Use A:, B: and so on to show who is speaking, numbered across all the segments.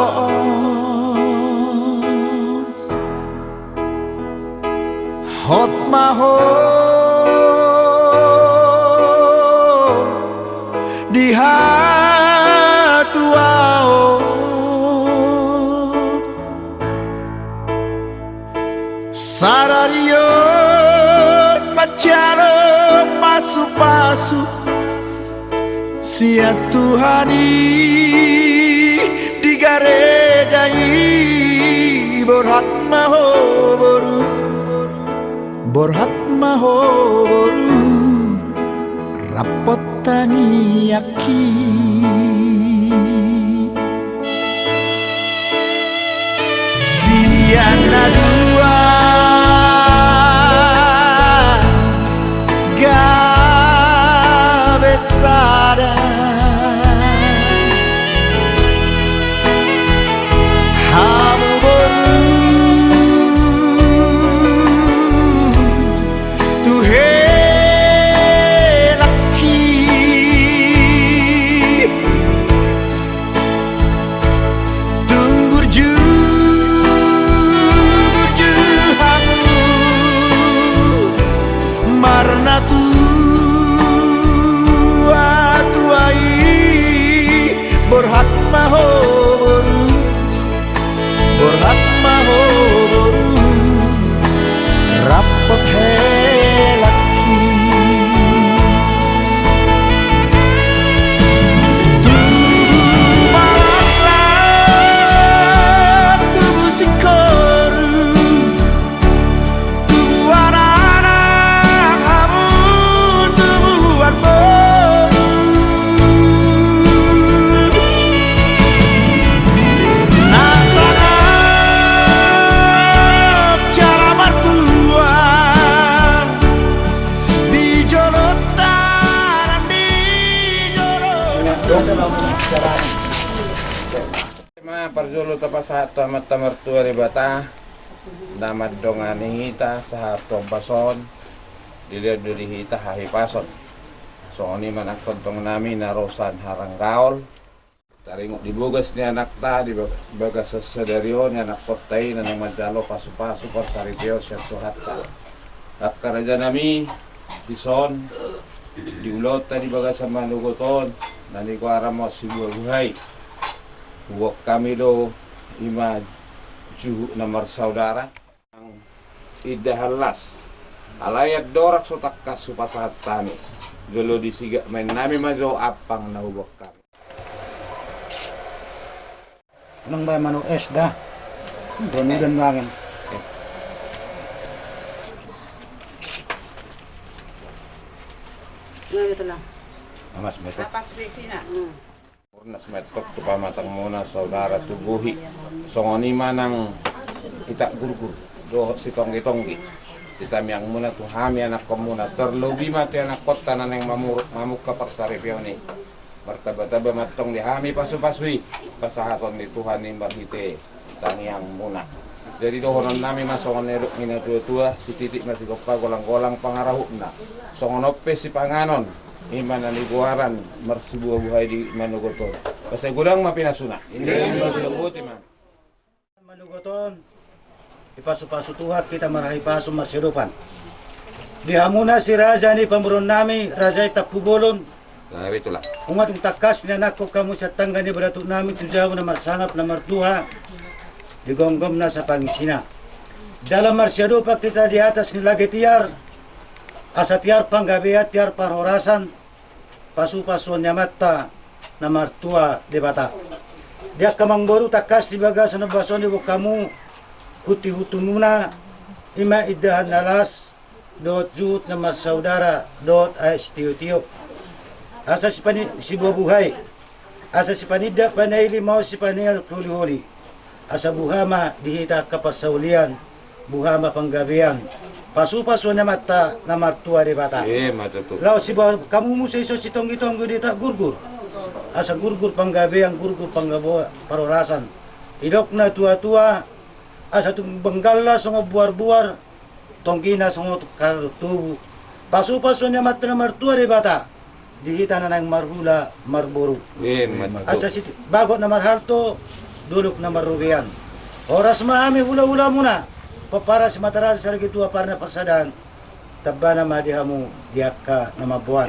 A: soon hot maho di hatuao sararion macaro pasu-pasu sia Tuhani di garejai borhat maho boru rapotani aki siana dua gabesada hamu boru marna tuai borhat maho boru rapot helaki tubuh malaslah tubuh sikoru tubuh anak hamu tubuh boru nasanap cara martua di jolotan di jolotan
B: Ma parjolo tapas hato amat tamartua ribata damad dongani hita sahato bason dilihat dari hita hahi pason sooni manak kontong nami narosan haranggaol taringok dibugas ni anak ta di bagas sesadarion anak kotai nanang majalo pasu-pasu parsaripio siya suhatta akkaraja nami dison diulot tadi bagas sama lugoton nani ko aram mo sibuhay buat kami do ima juhu namar saudara ang idahalas alayat dorak sotak kasupasahat tani dulu disiga main nami majo apang naubok kami
C: nang bay manu es dah doni dan wangen
D: Nah, gitu lah.
B: amas metok
D: Apa spesinya?
B: purnas metok tu pamatang muna saudara tubuhi songoni manang kita gurgur do si tonggi kita miang muna tu hami anak komuna terlebih mati anak kota naneng mamuk ka parsaripio ni martaba-taba matong di hami pasu-pasui pasahaton ni Tuhan ni hite tangiang muna jadi dohonon nami masongon eruk ngina tua-tua si titik masih kopa golang-golang pangarahu na songonope si panganon iman ani guaran marsibuah buhay di manugoton kasi gudang mapinasuna hindi manugoton man
C: manugoton ipasu-pasu tuhat kita marahi pasu marsirupan dihamuna si raja ni pemurun nami raja itapubolon
B: nah itulah
C: umat takas ni anak ko kamu sa tangga ni beratuk nami tujaw na marsangap na martuha digonggom na sa pangisina dalam marsirupa kita di atas ni lagi tiar asa tiar panggabiat tiar parhorasan pasu-pasuan nyamata na martua di bata dia kamang boru takas di bagas na bason di kamu kuti hutumuna ima idahan nalas dot jut na marsaudara dot ais tiyo-tiyo asa si buah buhay asa si panida panaili mau si panil huli-huli asa buhama dihita kaparsaulian buhama panggabian pasu-pasu na mata na martua di bata
B: matutu
C: law si kamu mo sa iso si tonggi-tonggi dita gurgur asa gurgur panggabian gurgur panggabuha parorasan idok na tua-tua asa tung benggala songo buar-buar tongkina songo tubuh pasu-pasu na mata na martua di bata dihita na ng marhula marboru asa si bagot na marhalto duluk na marubian. Oras maami ula-ula muna. Papara si mataral sa lagi tua para na parsadahan. Tabana madihamu diaka na mabuan.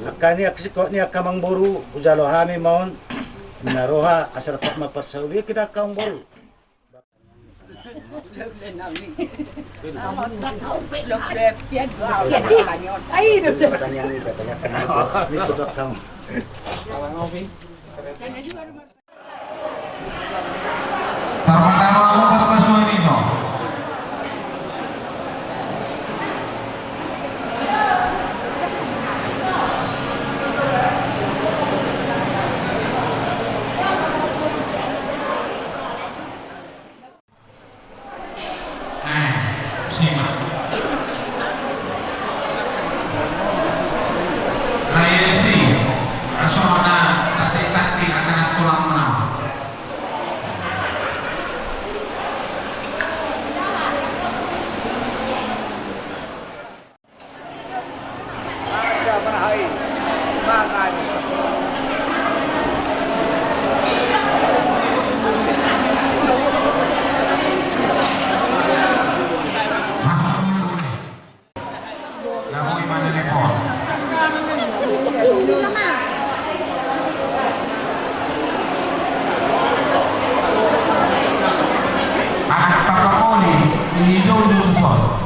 C: Akani aksiko ni akamang boru ujalo hami maun naroha asar pak maparsauli kita kaung boru. Katanya kenapa? Ini tudak kamu.
D: Terpantau umur Baswanito. Simak. Raisi, asona cantik-cantik akan tulang menang. Lagoy Mananepon. Anak Pakakoli di Luluson.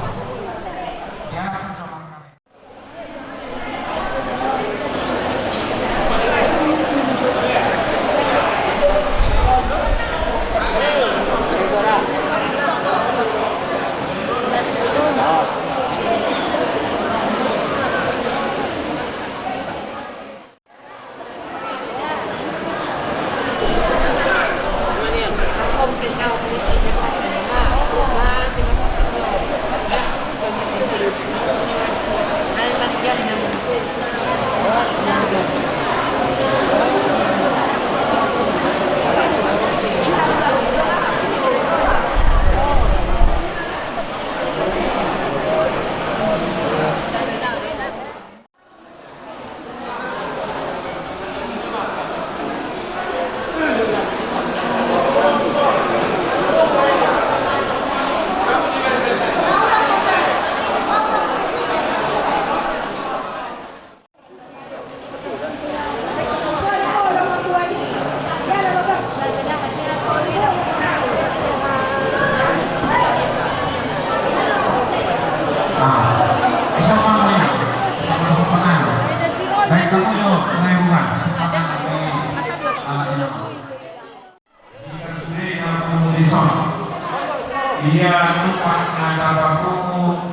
D: Ia lupa nada bakumu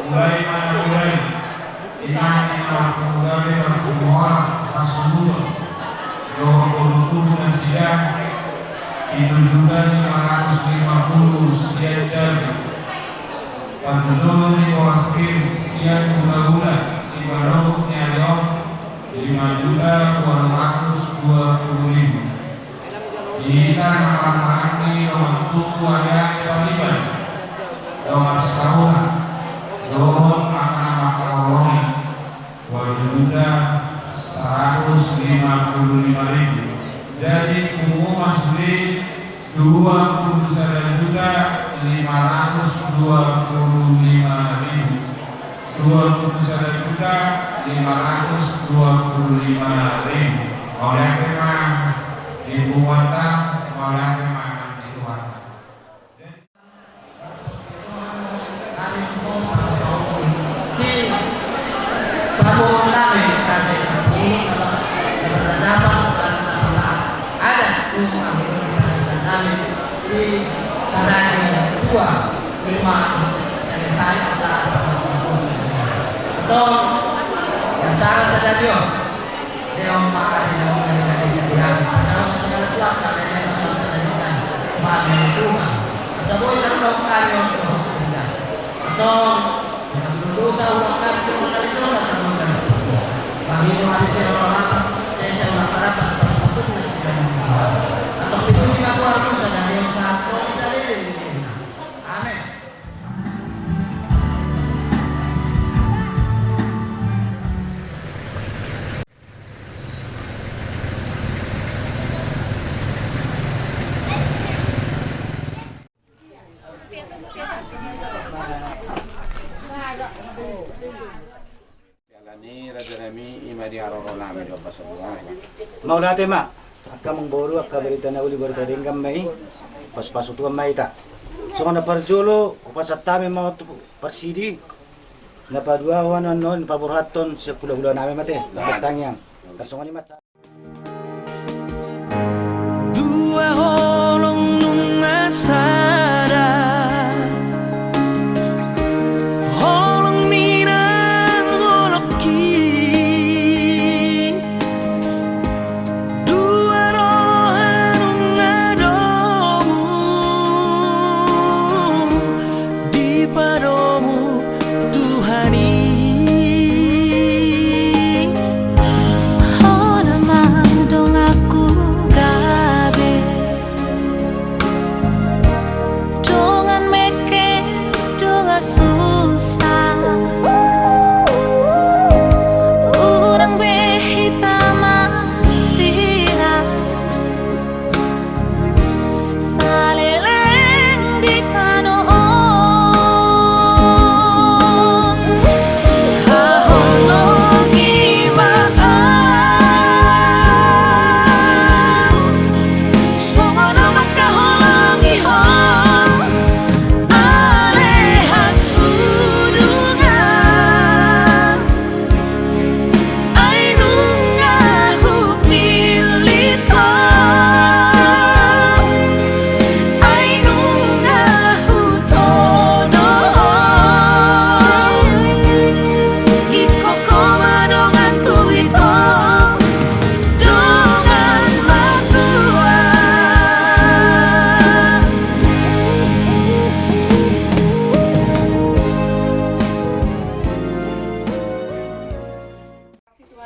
D: mulai mana mulai imani nama pemudari dan pemuas rasulullah doa berhukum nasidah itu juga 550 sekian jari Panjulu di bawah spin sekian gula-gula di baru nyadok 5.220.000 di tanah Marangi nomor tuku ada Taliban nomor setahun dohon akan makaroni wajuda 155.000 jadi pengumuman sendiri 21.525.000 oleh memang ibu wata oleh memang ibu wata
B: semua.
C: Mau natin ma, akka mengboro akka berita na uli berita dingkam mai, pas pasutuan mai ta. So na parjolo, upasatami mau persidi, na padua wan non paburhaton sa pula-pula namin mate, bertangyang. Kasongan ni mata.
A: Dua holong nunga sada holong minang goloki dua rohan nunga domu di padomu Tuhani.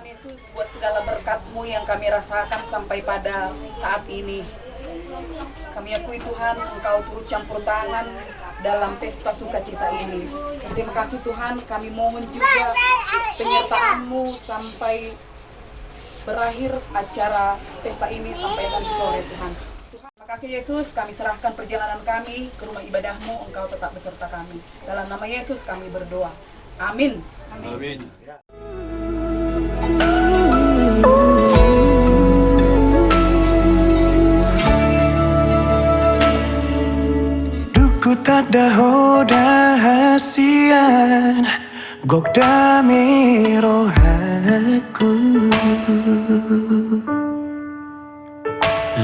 E: Yesus, buat segala berkat-Mu yang kami rasakan sampai pada saat ini. Kami akui Tuhan, Engkau turut campur tangan dalam pesta sukacita ini. Terima kasih Tuhan, kami mohon juga penyertaan-Mu sampai berakhir acara pesta ini sampai nanti sore Tuhan. Terima kasih Yesus, kami serahkan perjalanan kami ke rumah ibadah-Mu, Engkau tetap beserta kami. Dalam nama Yesus kami berdoa. Amin.
B: Amin.
A: Duku tada hoda hasian gok dami rohaku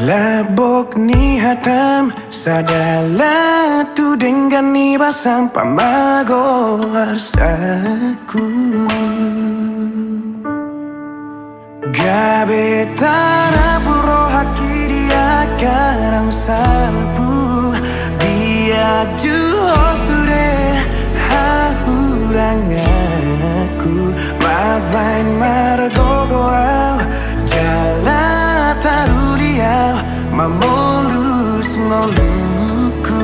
A: labok ni hatam sadala tu dengan ni basam pamago arsaku gabe tara puro haki dia karang salabu dia juho sure hahurangaku mabain margogoau jala taruliau mamolus ngoluku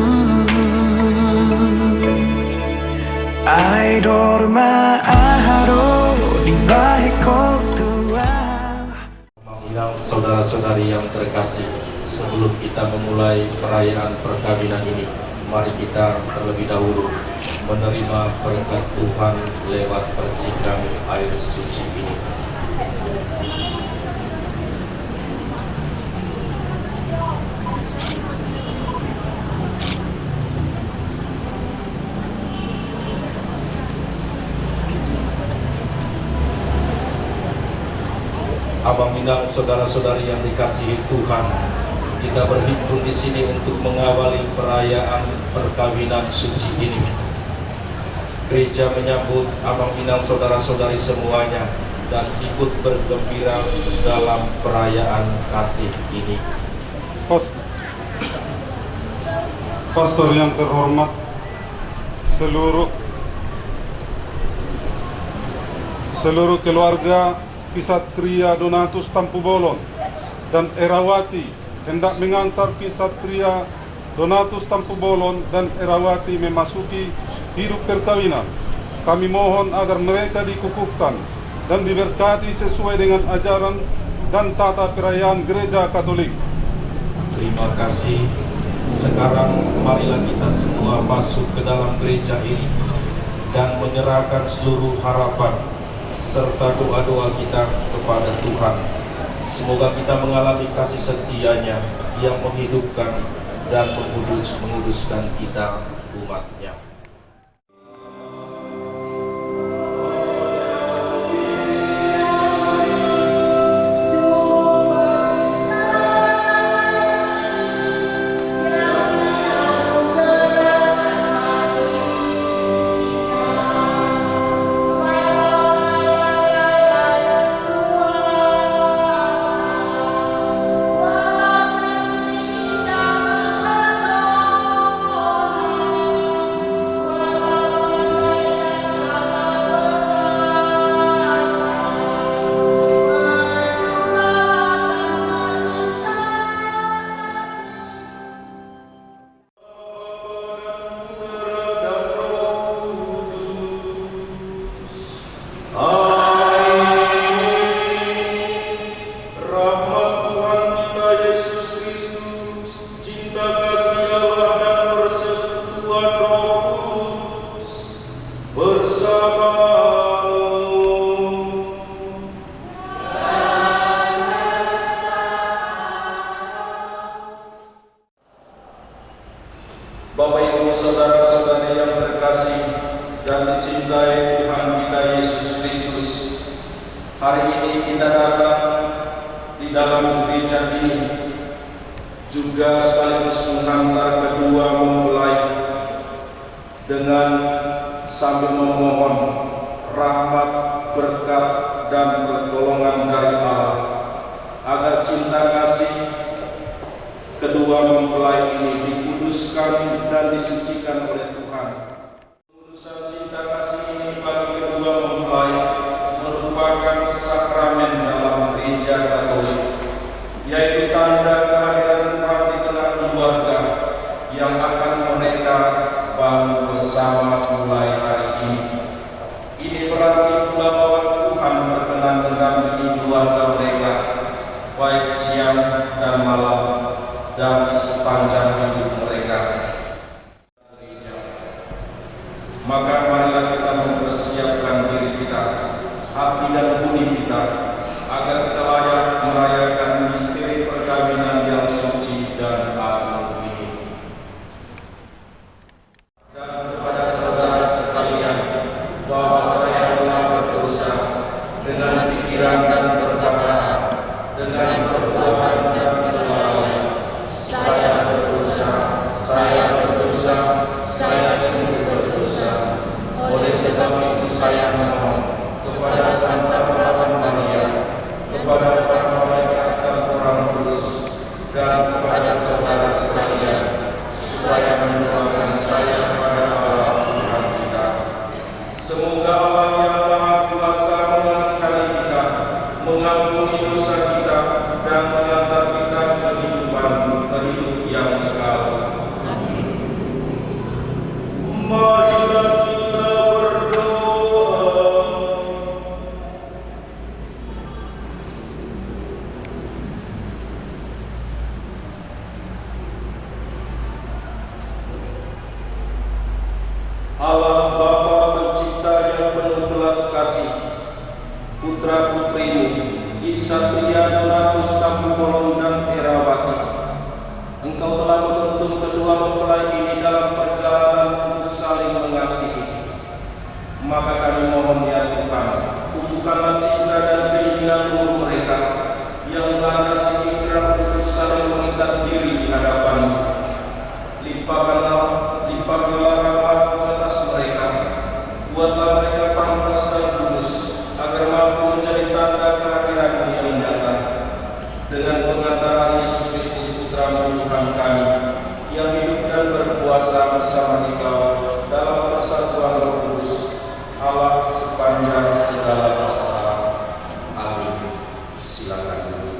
A: ai dorma aharo di baheko
F: saudara-saudari yang terkasih, sebelum kita memulai perayaan perkawinan ini, mari kita terlebih dahulu menerima berkat Tuhan lewat percikan air suci ini. Abang Minang, saudara-saudari yang dikasihi Tuhan, kita berhimpun di sini untuk mengawali perayaan perkawinan suci ini. Gereja menyambut Abang Minang, saudara-saudari semuanya, dan ikut bergembira dalam perayaan kasih ini.
G: Pastor yang terhormat, seluruh keluarga Kisatria Donatus Tampubolon dan Erawati hendak mengantar Kisatria Donatus Tampubolon dan Erawati memasuki hidup perkawinan. Kami mohon agar mereka dikukuhkan dan diberkati sesuai dengan ajaran dan tata perayaan Gereja Katolik.
F: Terima kasih. Sekarang marilah kita semua masuk ke dalam gereja ini dan menyerahkan seluruh harapan serta doa-doa kita kepada Tuhan. Semoga kita mengalami kasih setia-Nya yang menghidupkan dan menguduskan kita umat-Nya. Bapak Ibu saudara-saudari yang terkasih dan dicintai Tuhan kita Yesus Kristus, hari ini kita datang di dalam gereja ini juga sekaligus mengantar kedua mempelai dengan sambil memohon rahmat, berkat, dan pertolongan dari Allah agar cinta kasih kedua mempelai ini dikuduskan dan disucikan oleh Tuhan. Kudusan cinta kasih ini bagi kedua mempelai merupakan sakramen dalam gereja Katolik, yaitu tanda kehadiran Tuhan di tengah keluarga yang akan mereka bangun bersama mulai hari ini. Ini berarti pula bahwa Tuhan berkenan mendampingi keluarga mereka baik siang dan malam dan sepanjang hidup mereka. Maka marilah kita mempersiapkan diri kita, hati dan budi kita, agar kita layak merayakan misteri perkawinan yang suci dan agung ini. Dan kepada saudara sekalian, bahwa saya telah berdosa dengan pikiran dan perkataan, dengan perbuatan dan perbuatan. Saya sungguh berdosa. Oleh sebab itu saya mohon kepada Santa Perawan Maria, kepada para malaikat dan orang kudus, dan kepada saudara sekalian, supaya mendoakan saya kepada Allah Tuhan kita. Semoga Allah yang Maha Kuasa mengasihani kita, mengampuni dosa kita, dan mengantar kita ke hidup yang kekal. Marilah kita berdoa. Allah Bapa Pencipta yang penuh belas kasih, putra-putrimu Ksatria Donatus Tampubolon dan Erawati, Engkau telah menuntun kedua mempelai ini dalam perjalanan untuk saling mengasihi. Maka kami mohon ya Tuhan, hubungkanlah cinta dan bimbingan luhur mereka yang melandasi pikiran untuk saling mengikat diri di hadapan-Mu. Limpahkanlah rahmat-Mu atas mereka. Buatlah mereka pantas dan kudus, agar mampu menjadi tanda kehadiran-Mu yang nyata. Dengan pengantaran Yesus Kristus Putra-Mu Tuhan kami, yang hidup dan berkuasa bersama Engkau dalam persatuan Roh Kudus, Allah sepanjang segala masa. Amin. Silakan dulu.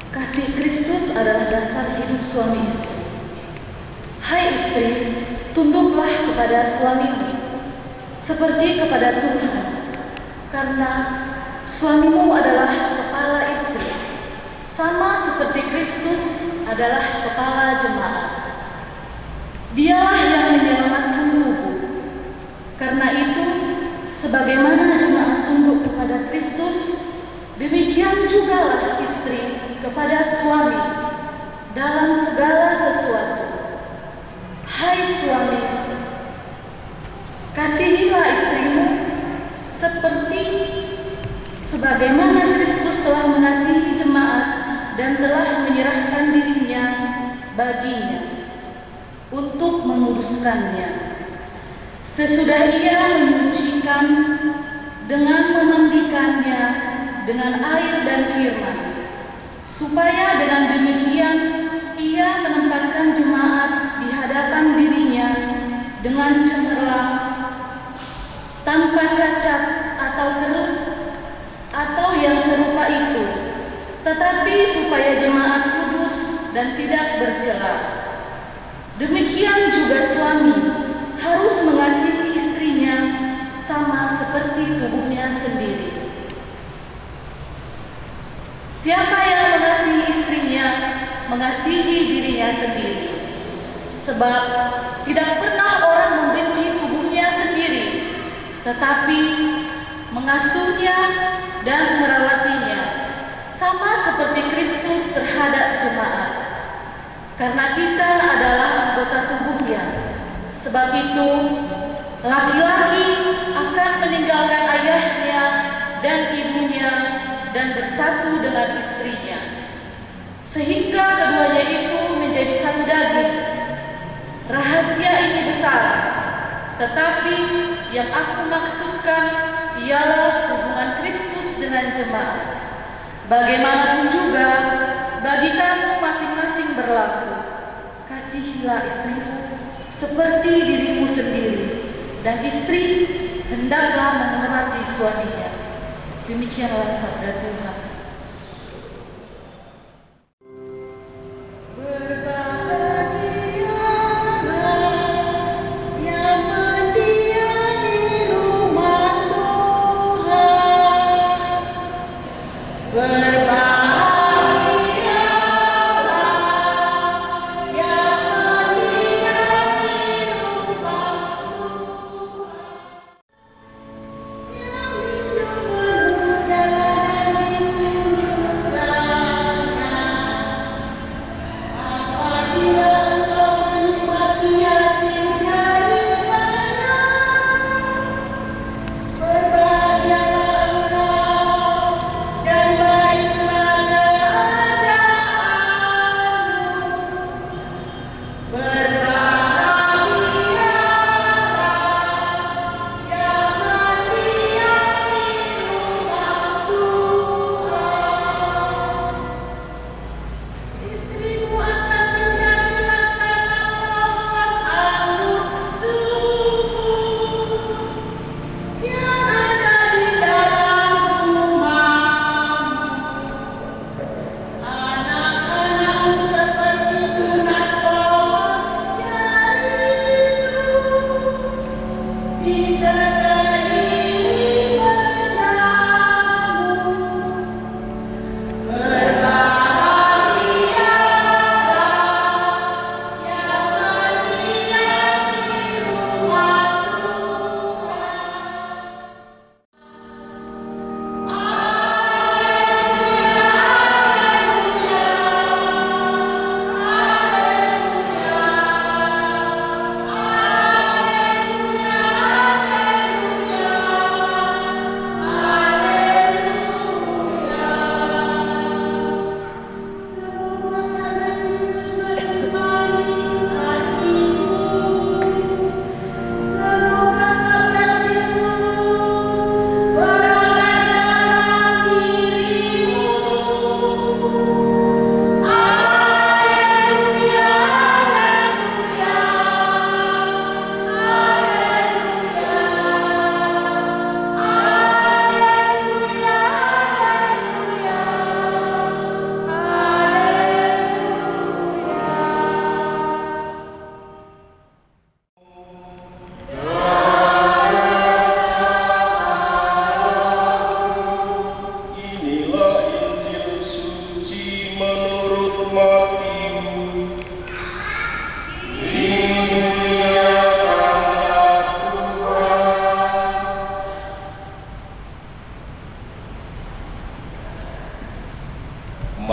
H: Kasih Kristus adalah dasar hidup suami istri. Hai istri, tunduklah kepada suamimu seperti kepada Tuhan, karena suamimu adalah kepala istri, sama seperti Kristus adalah kepala jemaat. Dialah yang menyelamatkan tubuh. Karena itu, sebagaimana jemaat tunduk kepada Kristus, demikian jugalah istri kepada suami dalam segala sesuatu. Hai suami, kasihilah istrimu seperti sebagaimana Kristus telah mengasihi jemaat dan telah menyerahkan dirinya baginya untuk menguduskannya. Sesudah ia menyucikan dengan memandikannya dengan air dan firman, supaya dengan demikian ia menempatkan jemaat di hadapan dirinya dengan cemerlang, tanpa cacat atau kerut atau yang serupa itu, tetapi supaya jemaat kudus dan tidak bercela. Demikian juga suami harus mengasihi istrinya sama seperti tubuhnya sendiri. Siapa yang mengasihi istrinya, mengasihi dirinya sendiri. Sebab tidak pernah orang membenci tubuhnya sendiri, tetapi mengasuhnya dan merawatinya, sama seperti Kristus terhadap jemaat. Karena kita adalah anggota tubuhnya. Sebab itu, laki-laki akan meninggalkan ayahnya dan ibunya dan bersatu dengan istrinya, sehingga keduanya itu menjadi satu daging. Rahasia ini besar, tetapi yang aku maksudkan ialah hubungan Kristus dengan jemaat. Bagaimanapun juga, bagi kamu masing-masing berlaku, kasihilah istrimu seperti dirimu sendiri, dan istri hendaklah menghormati suaminya. Demikianlah sabda Tuhan.
I: Jalan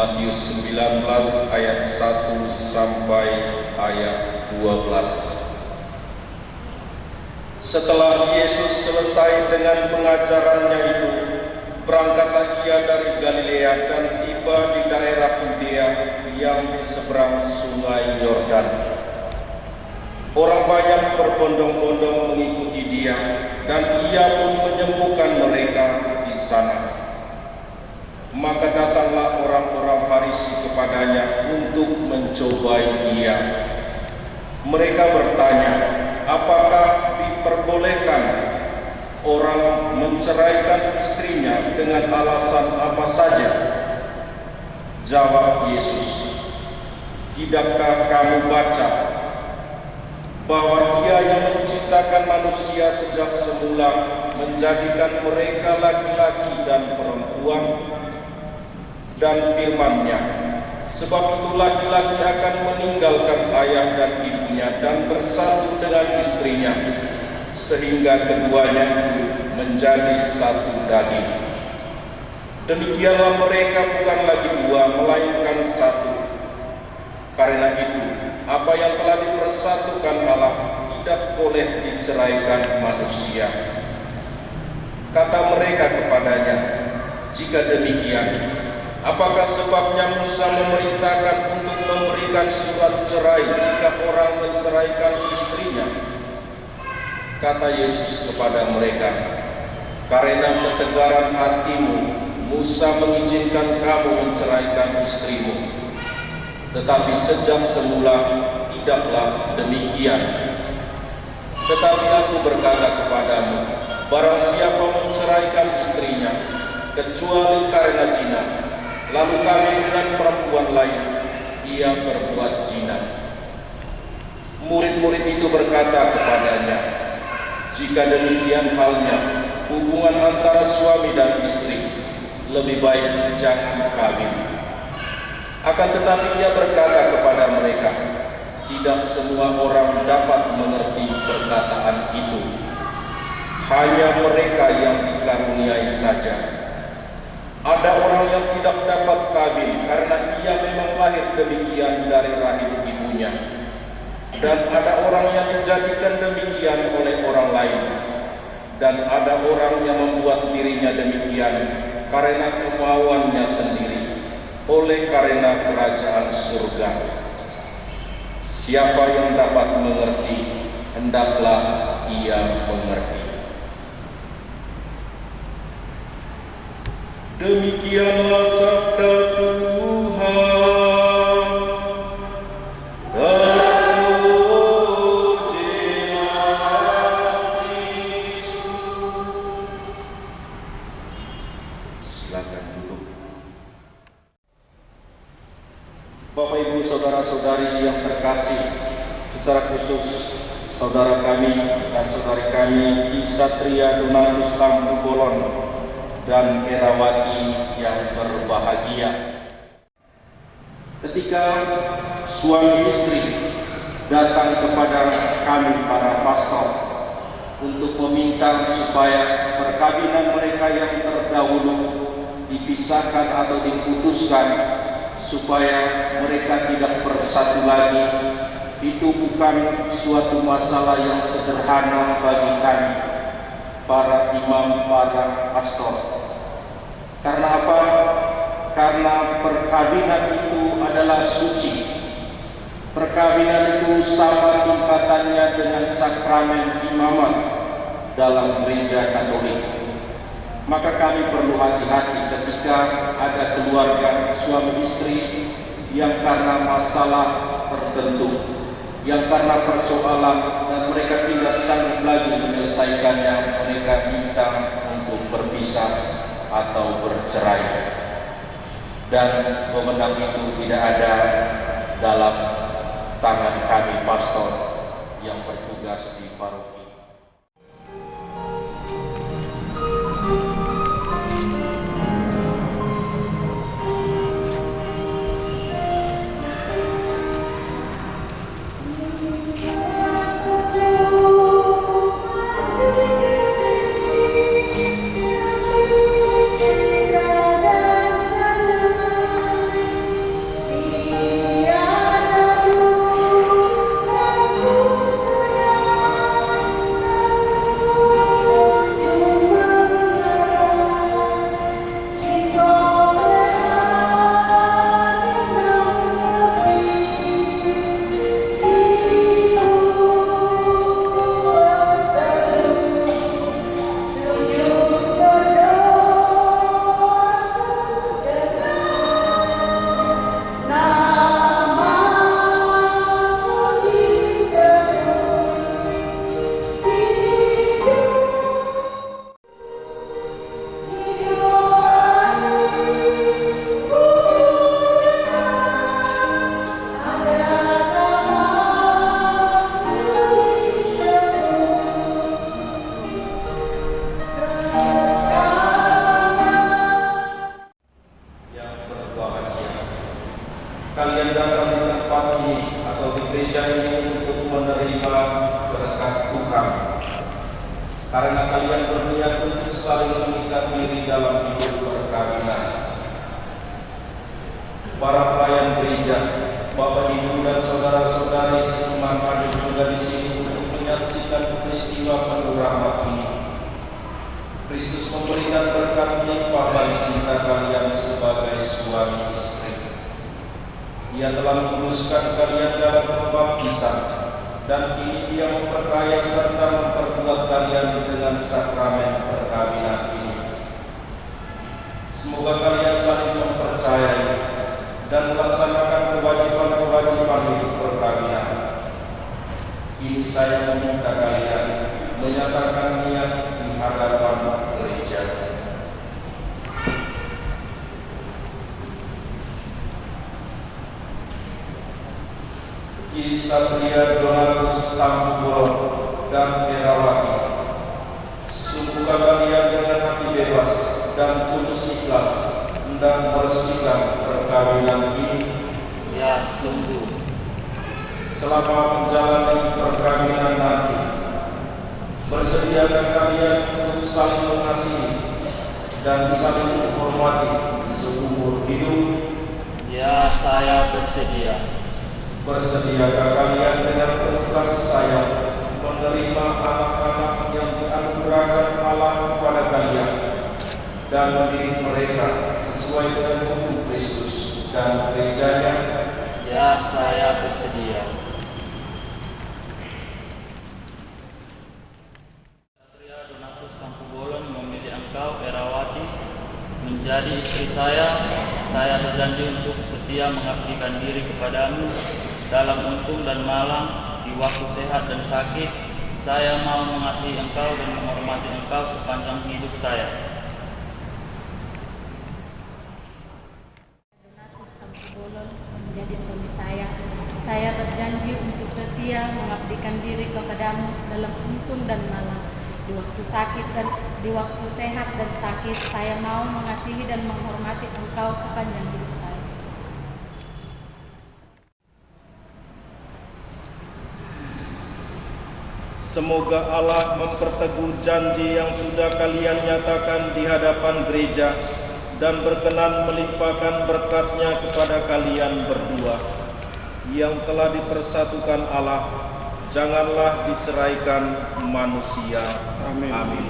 F: Matius 19 ayat 1 sampai ayat 12. Setelah Yesus selesai dengan pengajarannya itu, berangkatlah ia dari Galilea dan tiba di daerah Yudea yang di seberang sungai Yordan. Orang banyak berbondong-bondong mengikuti dia, dan ia pun menyembuhkan mereka di sana. Maka datanglah orang-orang Farisi kepadanya untuk mencobai dia. Mereka bertanya, apakah diperbolehkan orang menceraikan istrinya dengan alasan apa saja? Jawab Yesus, tidakkah kamu baca bahwa Ia yang menciptakan manusia sejak semula menjadikan mereka laki-laki dan perempuan, dan firman-Nya, sebab itu laki-laki akan meninggalkan ayah dan ibunya dan bersatu dengan istrinya, sehingga keduanya itu menjadi satu daging. Demikianlah mereka bukan lagi dua, melainkan satu. Karena itu, apa yang telah dipersatukan Allah tidak boleh diceraikan manusia. Kata mereka kepadanya, jika demikian, apakah sebabnya Musa memerintahkan untuk memberikan surat cerai jika orang menceraikan istrinya? Kata Yesus kepada mereka, karena ketegaran hatimu, Musa mengizinkan kamu menceraikan istrimu. Tetapi sejak semula tidaklah demikian. Tetapi aku berkata kepadamu, barang siapa menceraikan istrinya, kecuali karena zina, lalu kawin dengan perempuan lain, ia berbuat zina. Murid-murid itu berkata kepadanya, jika demikian halnya, hubungan antara suami dan istri, lebih baik jangan kawin. Akan tetapi ia berkata kepada mereka, tidak semua orang dapat mengerti perkataan itu, hanya mereka yang dikaruniai saja. Ada orang yang tidak dapat kawin karena ia memang lahir demikian dari rahim ibunya, dan ada orang yang dijadikan demikian oleh orang lain, dan ada orang yang membuat dirinya demikian karena kemauannya sendiri, oleh karena kerajaan surga. Siapa yang dapat mengerti, hendaklah ia mengerti. Demikianlah sabda Tuhan. Terpujilah Kristus. Silakan duduk. Bapak Ibu saudara-saudari yang terkasih, secara khusus saudara kami dan saudari kami Ki Satria Donatus Tampu Bolon dan Erawati yang berbahagia. Ketika suami istri datang kepada kami para pastor untuk meminta supaya perkawinan mereka yang terdahulu dipisahkan atau diputuskan supaya mereka tidak bersatu lagi, itu bukan suatu masalah yang sederhana bagi kami para imam, para pastor. Karena apa? Karena perkawinan itu adalah suci. Perkawinan itu sama tingkatannya dengan sakramen imamat dalam gereja Katolik. Maka kami perlu hati-hati ketika ada keluarga suami istri yang karena masalah tertentu, yang karena persoalan dan mereka tidak sanggup lagi menyelesaikannya, mereka minta untuk berpisah atau bercerai, dan wewenang itu tidak ada dalam tangan kami pastor yang bertugas di paroki. saling mengikat diri dalam hidup perkawinan. Para pelayan gereja, Bapak Ibu dan saudara-saudari seiman hadir juga di sini untuk menyaksikan peristiwa penuh rahmat ini. Kristus memberikan berkat melimpah bagi cinta kalian sebagai suami istri. Dia telah menguduskan kalian dalam pembaptisan, dan kini Dia memperkaya serta memperkuat kalian dengan sakramen perkawinan ini. Semoga kalian saling mempercayai dan melaksanakan kewajiban-kewajiban hidup perkawinan. Kini saya meminta kalian menyatakan niat di hadapan gereja. Ki Satria Donatus Tampubolon dan Herawati, sungguhkah kalian dengan hati bebas dan tulus ikhlas dan bersikap perkawinan ini?
I: Ya, sungguh.
F: Selama menjalani perkawinan nanti, bersediakah kalian untuk saling mengasihi dan saling menghormati seumur hidup?
I: Ya, saya bersedia.
F: Bersediakah kalian dengan penuh kasih sayang menerima anak-anak yang dianugerahkan Allah kepada kalian dan mendidik mereka sesuai dengan hukum Kristus dan gerejanya?
I: Ya, saya bersedia. Satria Donatus Tampubolon memilih engkau, Herawati, menjadi istri saya. Saya berjanji untuk setia mengabdikan diri kepadamu dalam untung dan malang, di waktu sehat dan sakit. Saya mau mengasihi engkau dan menghormati engkau sepanjang hidup saya.
H: Donatus Tampubolon menjadi suami saya. Saya berjanji untuk setia mengabdikan diri kepadamu dalam untung dan malang, di waktu sakit dan di waktu sehat dan sakit. Saya mau mengasihi dan menghormati engkau sepanjang hidup saya.
F: Semoga Allah memperteguh janji yang sudah kalian nyatakan di hadapan gereja dan berkenan melimpahkan berkat-Nya kepada kalian berdua yang telah dipersatukan Allah. Janganlah diceraikan manusia.
G: Amin.
F: Amin.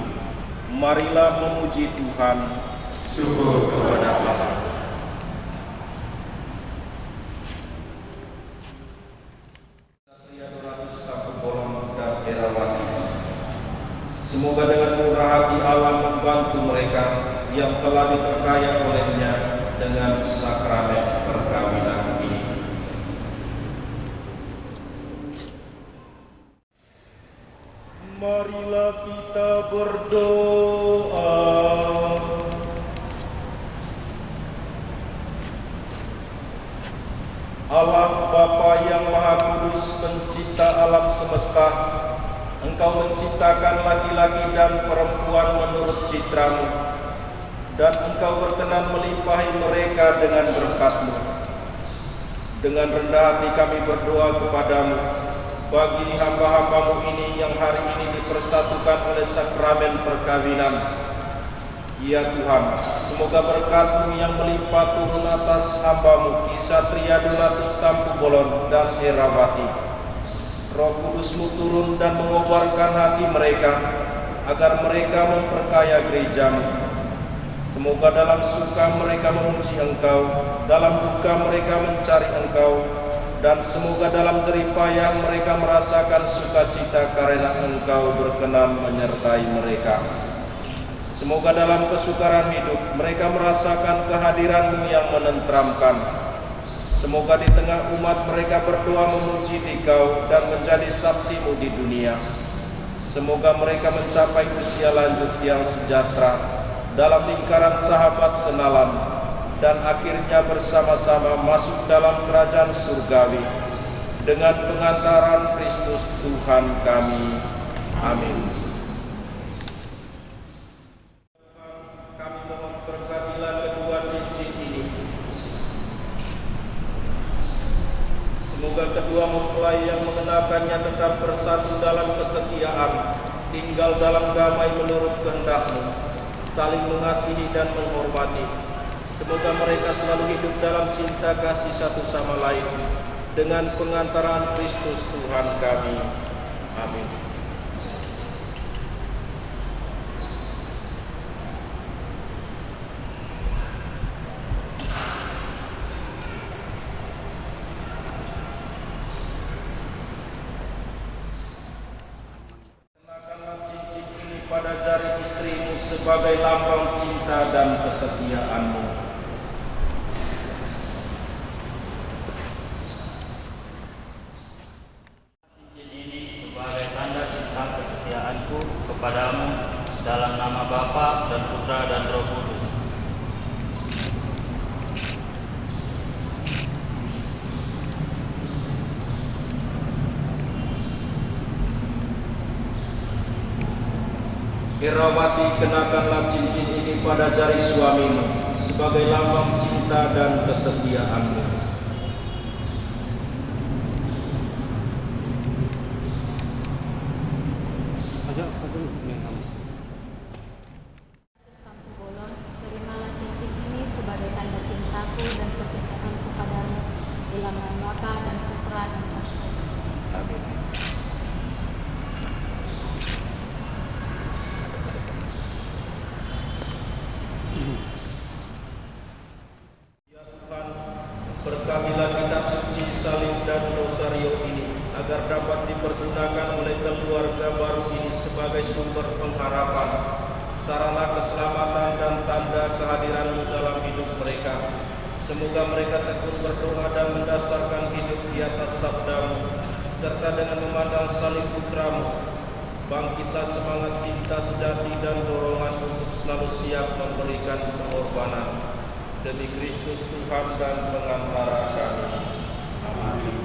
F: Marilah memuji Tuhan. Syukur kepada Allah. Semoga dengan murah hati Allah membantu mereka yang telah diperkaya oleh-Nya dengan sakramen perkawinan ini. Marilah kita berdoa. Allah Bapa yang Maha Kudus, pencipta alam semesta, Engkau menciptakan laki-laki dan perempuan menurut citra-Mu, dan Engkau berkenan melimpahi mereka dengan berkat-Mu. Dengan rendah hati kami berdoa kepadamu bagi hamba-hamba-Mu ini yang hari ini dipersatukan oleh sakramen perkawinan. Ya Tuhan, semoga berkat-Mu yang melimpah turun atas hamba-Mu Ki Satria Donatus Tampubolon dan Herawati. Roh Kudus-Mu turun dan mengobarkan hati mereka agar mereka memperkaya gereja-Mu. Semoga dalam suka mereka memuji Engkau, dalam duka mereka mencari Engkau, dan semoga dalam jerih payah mereka merasakan sukacita karena Engkau berkenan menyertai mereka. Semoga dalam kesukaran hidup mereka merasakan kehadiran-Mu yang menenteramkan. Semoga di tengah umat mereka berdoa memuji Dikau dan menjadi saksi-Mu di dunia. Semoga mereka mencapai usia lanjut yang sejahtera dalam lingkaran sahabat kenalan, dan akhirnya bersama-sama masuk dalam kerajaan surgawi dengan pengantaran Kristus Tuhan kami. Amin. Kami mohon berkatilah kedua cincin ini. Semoga kedua mempelai yang mengenakannya tetap bersatu dalam kesetiaan, tinggal dalam damai menurut kehendak-Mu, saling mengasihi dan menghormati. Semoga mereka selalu hidup dalam cinta kasih satu sama lain dengan pengantaran Kristus Tuhan kami. Amin. Pada jari istrimu sebagai lambang cinta dan kesetiaanmu.
I: Cincin ini sebagai tanda cinta kesetiaanku kepadamu dalam nama Bapa dan Putra dan Roh Kudus.
F: Irawati, kenakanlah cincin ini pada jari suamimu sebagai lambang cinta dan kesetiaanmu.
H: Tampu Bolon, terimalah cincin ini sebagai tanda cintaku dan kesetiaanku padamu dalam nama Bapa dan Putra dan Roh Kudus.
B: Amin.
F: Ya Tuhan, berkahilah kitab suci, salib dan rosario ini agar dapat dipergunakan oleh keluarga baru ini sebagai sumber pengharapan, sarana keselamatan dan tanda kehadiran-Mu dalam hidup mereka. Semoga mereka tekun berdoa dan mendasarkan hidup di atas sabda-Mu, serta dengan memandang salib Putra-Mu, bangkitlah semangat cinta sejati dan dorongan untuk selalu siap memberikan pengorbanan demi Kristus Tuhan dan pengantara kami. Amin.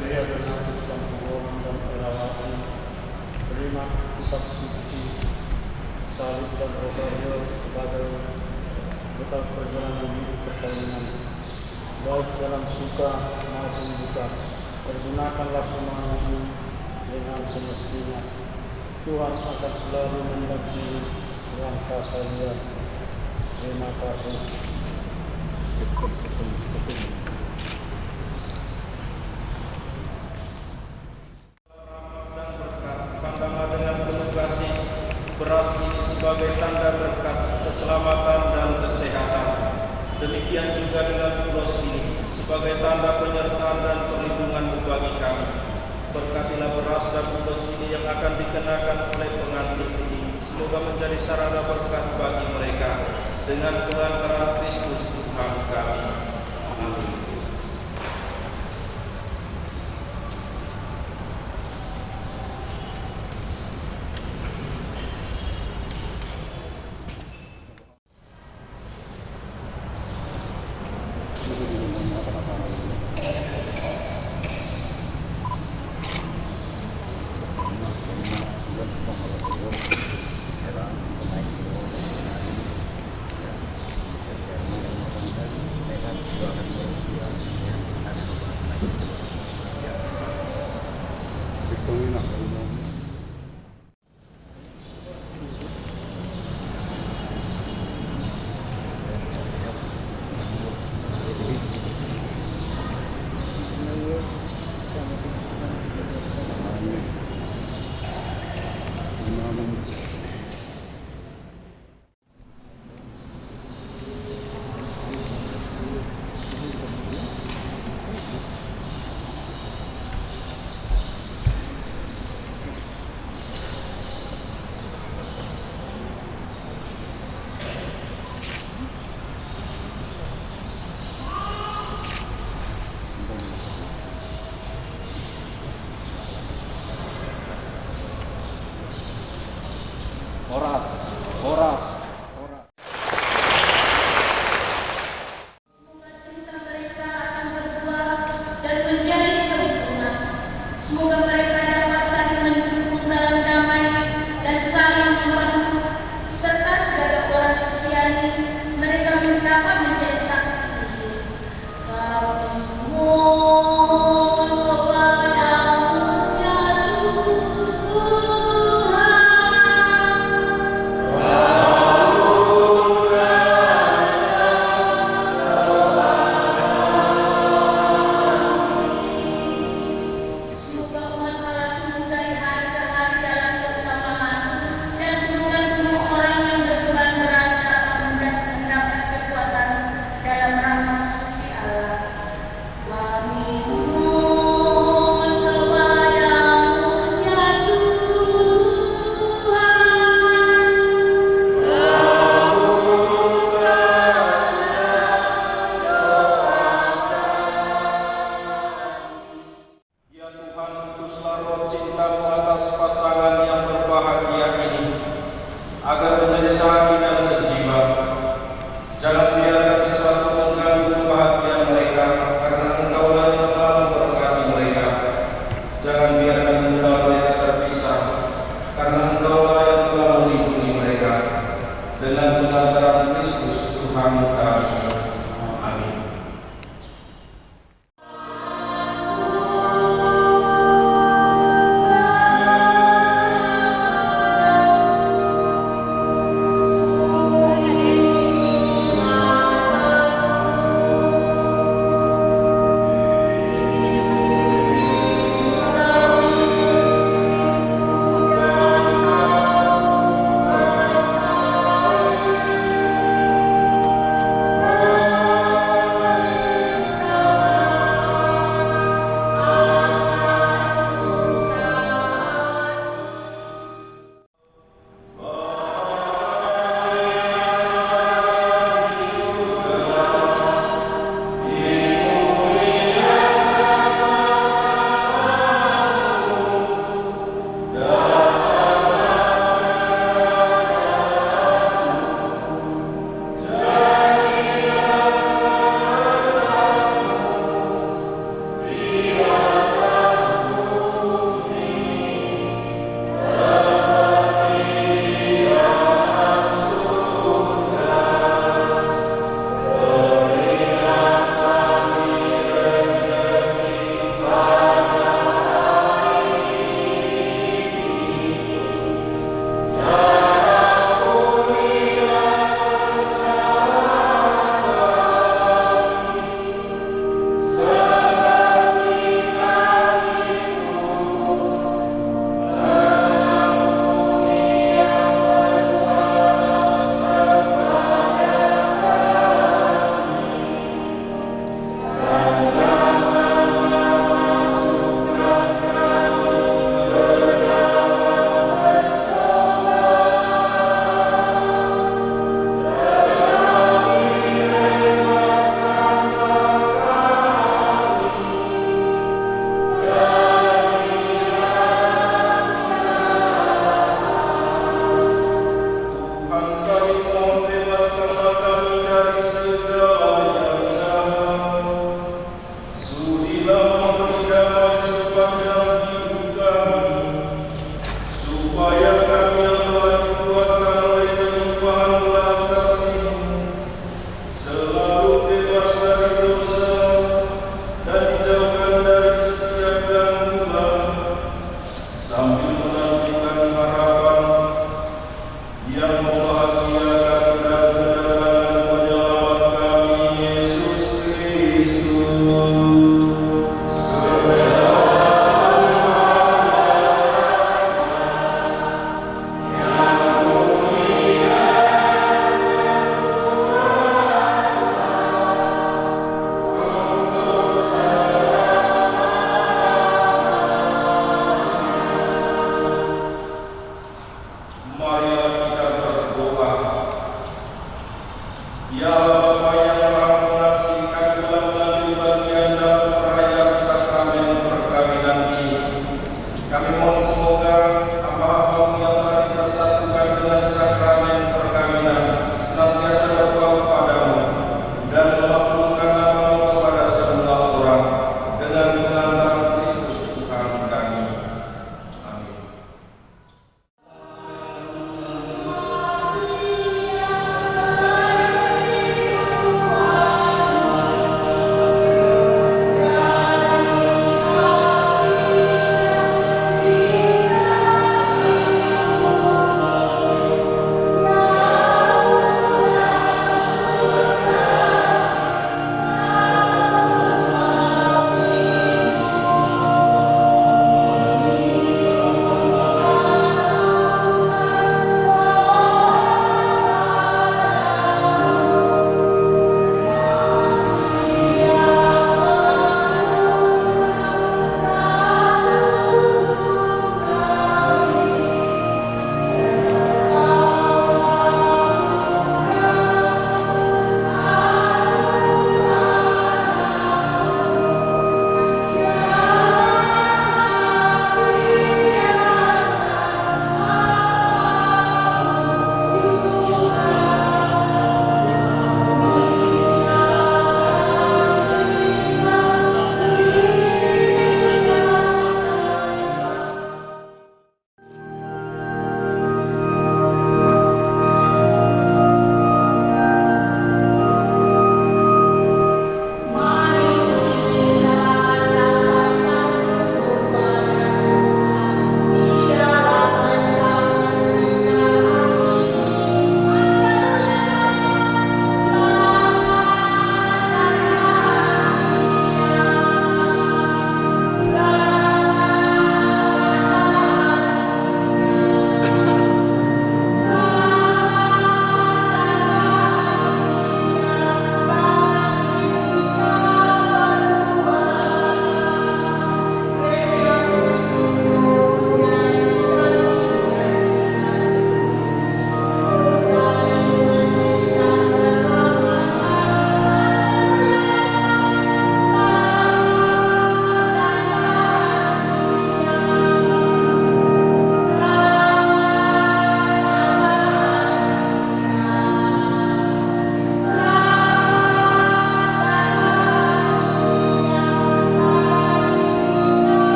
G: Pria Donatus Tampu Bolon dan Erawati, terima kitab suci, salib dan rosario sebagai bekal perjalanan hidup perkawinan, baik dalam suka maupun duka. Pergunakanlah semuanya ini dengan semestinya. Tuhan akan selalu mendampingi langkah kalian. Terima kasih.
F: Dan berkat, pandanglah dengan penuh kasih beras ini sebagai tanda berkat, keselamatan dan kesehatan. Demikian juga dengan ulos ini sebagai tanda penyertaan dan perlindungan bagi kami. Berkatilah beras dan ulos ini yang akan dikenakan oleh pengantin ini, semoga menjadi sarana berkat bagi mereka dengan pengantaran Kristus Tuhan kami. Amin.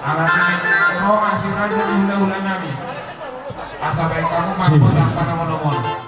D: Alasan Roma si raja hula-hula nami. Asa baik kamu mampu dan panamon-nomon.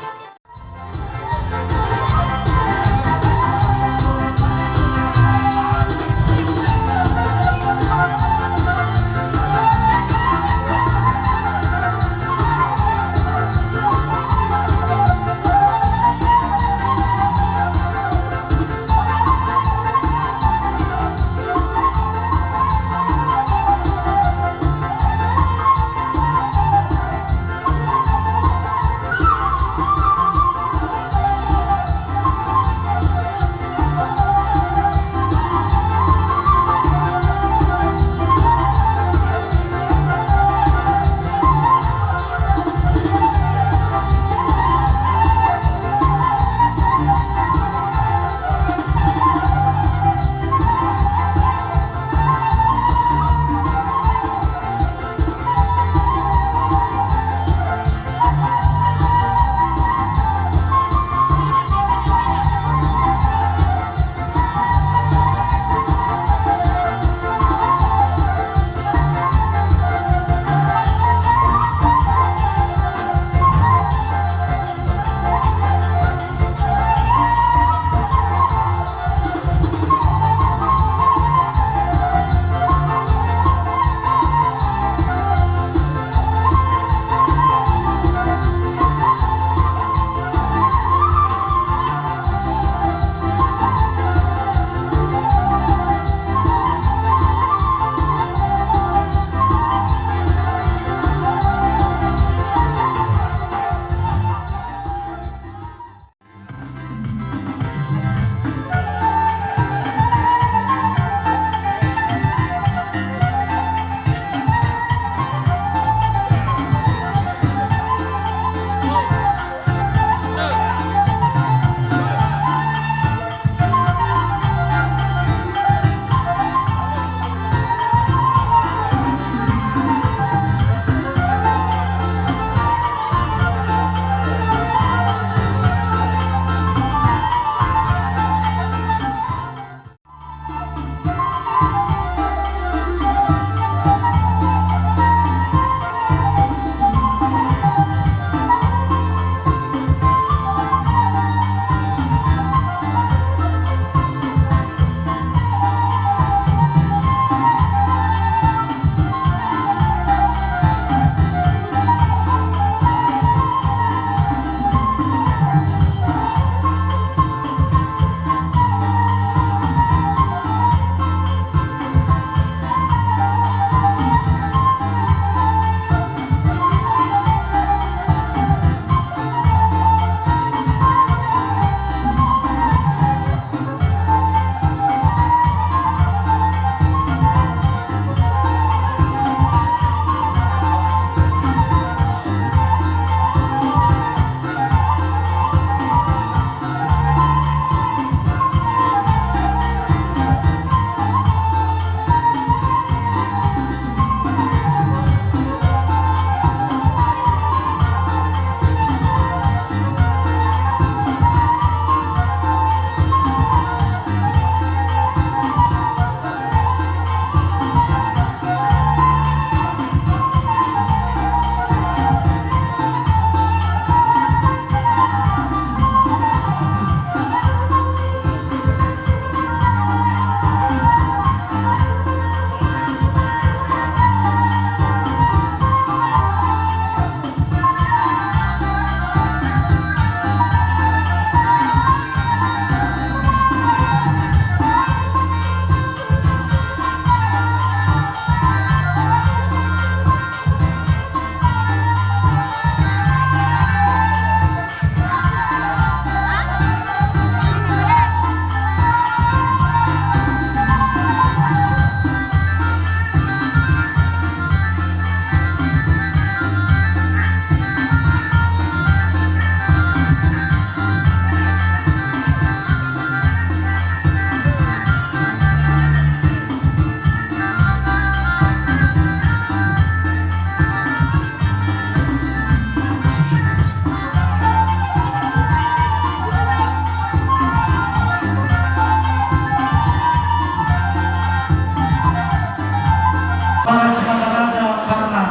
C: para semata raja karena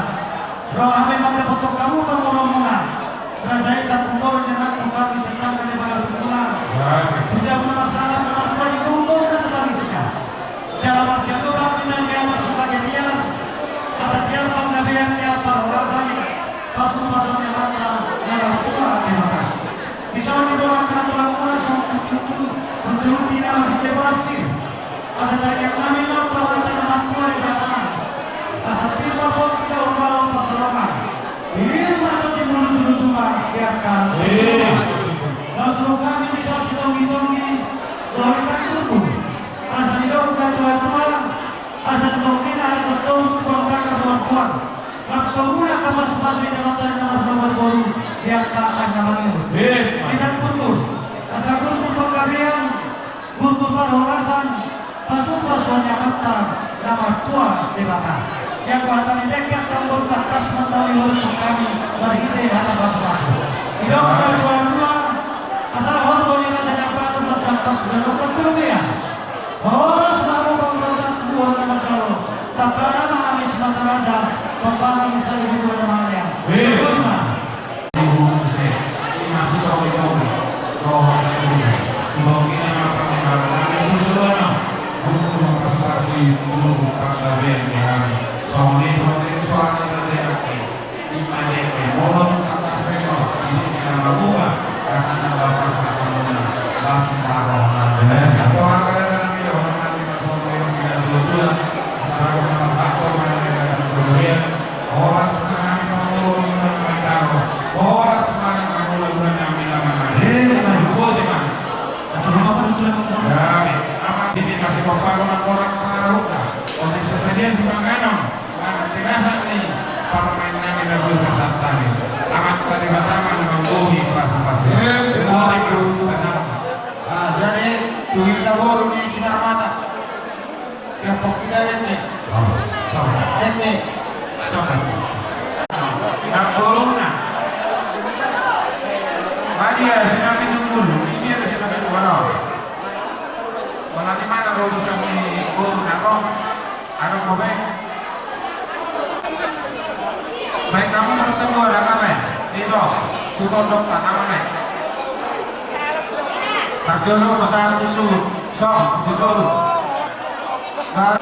C: roh ame kami foto kamu pengoromona rasa ikat pengorong yang aku kami serta daripada tuntunan bisa bermasalah menariknya ditunggu dan sebaliknya dalam masyarakat kami dan dialah sebagai tiang asal tiang penggabian tiang rasanya pasun-pasunnya mata dalam tua dimana di sana dibawa karena tulang langsung untuk tidak dekorasi asal tanya kami mau kawan teman keluar di batang asal terima pun kita urbalan pasarongan ini mata timur dulu cuma biarkan langsung kami bisa sitongi-tongi kalau kita tunggu asal itu bukan tua-tua asal tongkin ada betul tukang kawan-kawan pengguna kapas-kapas di jabatan nomor baru biarkan namanya kita tunggu asal tunggu penggabian tunggu perhorasan pasukan-pasukannya mata nama tua di batang yang kuatan dekat tambah kertas menawi untuk kami berhide hata pasukan hidup kedua-dua asal hormoni raja yang patut mencapai dan kerumian harus mau pemberontak keluar nama calon tak pernah kami semata raja pembarang misalnya di luar malaya bagaimana?
D: masih kau mungkin untuk memfasilitasi seluruh penggabian di kami. Soalnya nanti di mana mohon atas mereka ini kita lakukan karena ada pasangan masih taruhan. Atau kadang-kadang kita orang nanti masalah yang tidak dua-dua, masalah yang faktor yang kemudian orang sekarang mengurus dengan taruh, orang sekarang mengurus dengan bilangan. Boleh kan?
C: Atau rumah penentuan
D: Ini masih pembangunan orang Taruka untuk sesajen Simanganong karena tinasan ini para mainan yang lebih kesatan amat tadi pertama mengguni pasukan
C: jadi kita baru di sinar mata siapa kita ini
D: nah corona Maria sinabi tunggu ini ada sinabi tunggu di mana lulus kami guru narong ada kobe baik kamu bertemu ada kami itu tutup dokter kamu Tarjono pasang tisu sok tisu
B: Nah,